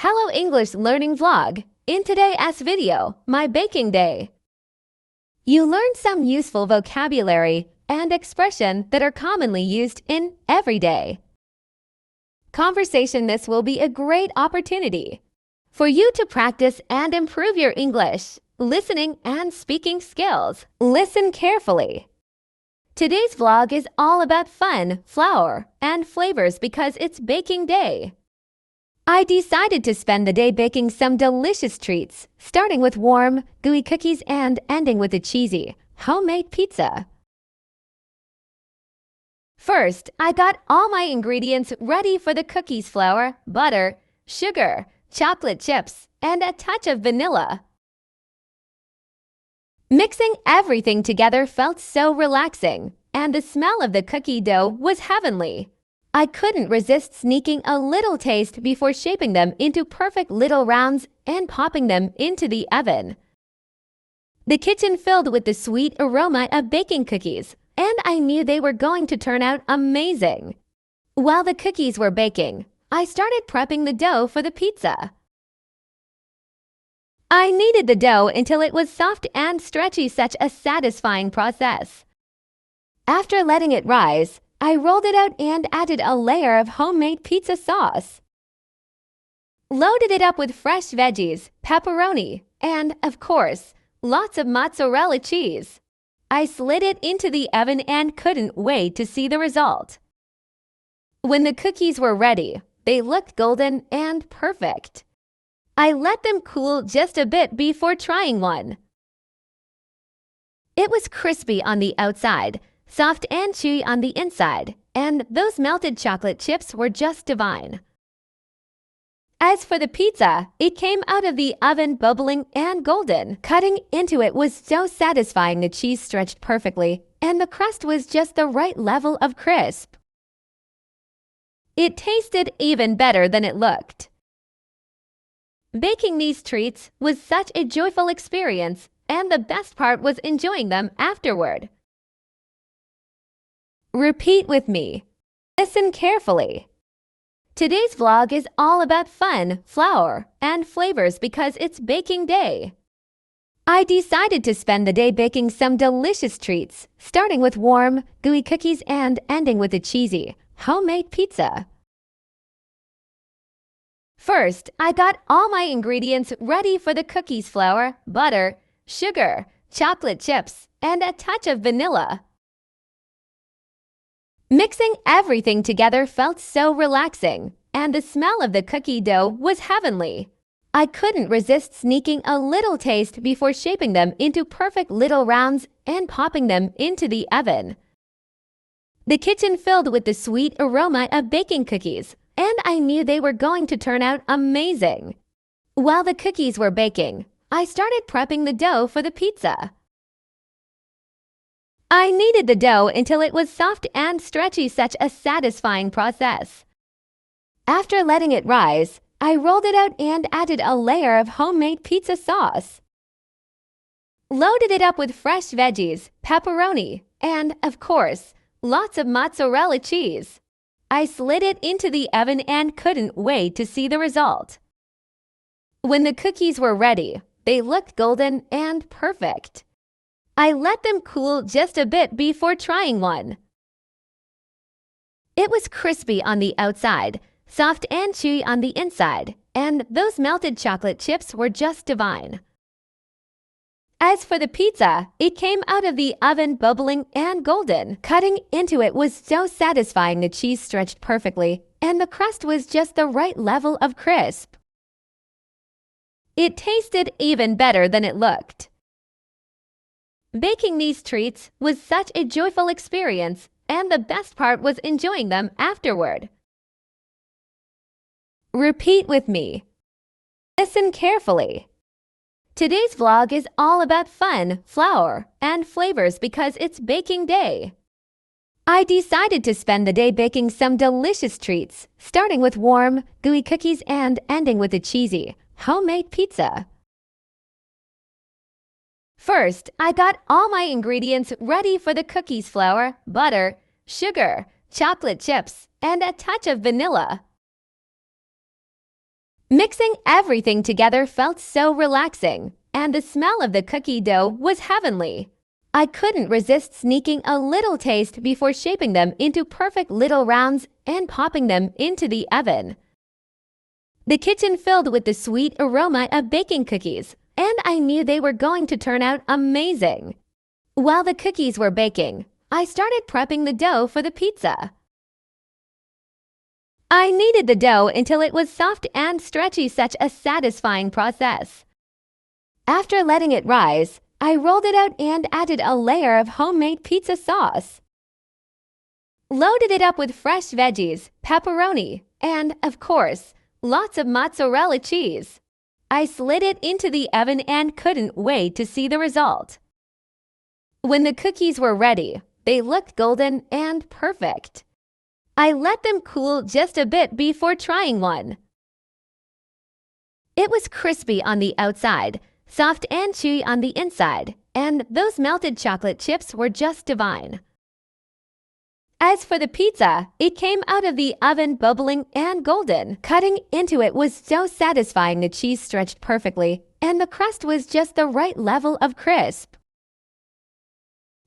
Hello English Learning Vlog. In today's video, my baking day. You learned some useful vocabulary and expression that are commonly used in everyday conversation. This will be a great opportunity for you to practice and improve your English, listening and speaking skills. Listen carefully. Today's vlog is all about fun, flour, and flavors because it's baking day. I decided to spend the day baking some delicious treats, starting with warm, gooey cookies and ending with a cheesy, homemade pizza. First, I got all my ingredients ready for the cookies: flour, butter, sugar, chocolate chips, and a touch of vanilla. Mixing everything together felt so relaxing, and the smell of the cookie dough was heavenly. I couldn't resist sneaking a little taste before shaping them into perfect little rounds and popping them into the oven. The kitchen filled with the sweet aroma of baking cookies, and I knew they were going to turn out amazing. While the cookies were baking, I started prepping the dough for the pizza. I kneaded the dough until it was soft and stretchy, such a satisfying process. After letting it rise, I rolled it out and added a layer of homemade pizza sauce. Loaded it up with fresh veggies, pepperoni, and, of course, lots of mozzarella cheese. I slid it into the oven and couldn't wait to see the result. When the cookies were ready, they looked golden and perfect. I let them cool just a bit before trying one. It was crispy on the outside, soft and chewy on the inside, and those melted chocolate chips were just divine. As for the pizza, it came out of the oven bubbling and golden. Cutting into it was so satisfying. The cheese stretched perfectly, and the crust was just the right level of crisp. It tasted even better than it looked. Baking these treats was such a joyful experience, and the best part was enjoying them afterward. Repeat with me. Listen carefully. Today's vlog is all about fun, flour, and flavors because it's baking day. I decided to spend the day baking some delicious treats, starting with warm, gooey cookies and ending with a cheesy, homemade pizza. First, I got all my ingredients ready for the cookies: flour, butter, sugar, chocolate chips, and a touch of vanilla. Mixing everything together felt so relaxing, and the smell of the cookie dough was heavenly. I couldn't resist sneaking a little taste before shaping them into perfect little rounds and popping them into the oven. The kitchen filled with the sweet aroma of baking cookies, and I knew they were going to turn out amazing. While the cookies were baking, I started prepping the dough for the pizza. I kneaded the dough until it was soft and stretchy, such a satisfying process. After letting it rise, I rolled it out and added a layer of homemade pizza sauce. Loaded it up with fresh veggies, pepperoni, and, of course, lots of mozzarella cheese. I slid it into the oven and couldn't wait to see the result. When the cookies were ready, they looked golden and perfect. I let them cool just a bit before trying one. It was crispy on the outside, soft and chewy on the inside, and those melted chocolate chips were just divine. As for the pizza, it came out of the oven bubbling and golden. Cutting into it was so satisfying. The cheese stretched perfectly, and the crust was just the right level of crisp. It tasted even better than it looked. Baking these treats was such a joyful experience, and the best part was enjoying them afterward. Repeat with me. Listen carefully. Today's vlog is all about fun, flour, and flavors because it's baking day. I decided to spend the day baking some delicious treats, starting with warm, gooey cookies and ending with a cheesy, homemade pizza. First, I got all my ingredients ready for the cookies: flour, butter, sugar, chocolate chips, and a touch of vanilla. Mixing everything together felt so relaxing, and the smell of the cookie dough was heavenly. I couldn't resist sneaking a little taste before shaping them into perfect little rounds and popping them into the oven. The kitchen filled with the sweet aroma of baking cookies, and I knew they were going to turn out amazing. While the cookies were baking, I started prepping the dough for the pizza. I kneaded the dough until it was soft and stretchy, such a satisfying process. After letting it rise, I rolled it out and added a layer of homemade pizza sauce. Loaded it up with fresh veggies, pepperoni, and, of course, lots of mozzarella cheese. I slid it into the oven and couldn't wait to see the result. When the cookies were ready, they looked golden and perfect. I let them cool just a bit before trying one. It was crispy on the outside, soft and chewy on the inside, and those melted chocolate chips were just divine. As for the pizza, it came out of the oven bubbling and golden. Cutting into it was so satisfying. The cheese stretched perfectly, and the crust was just the right level of crisp.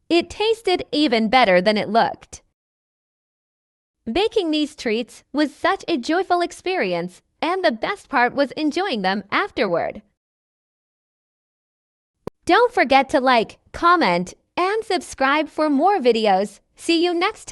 It tasted even better than it looked. Baking these treats was such a joyful experience, and the best part was enjoying them afterward. Don't forget to like, comment, and subscribe for more videos. See you next time.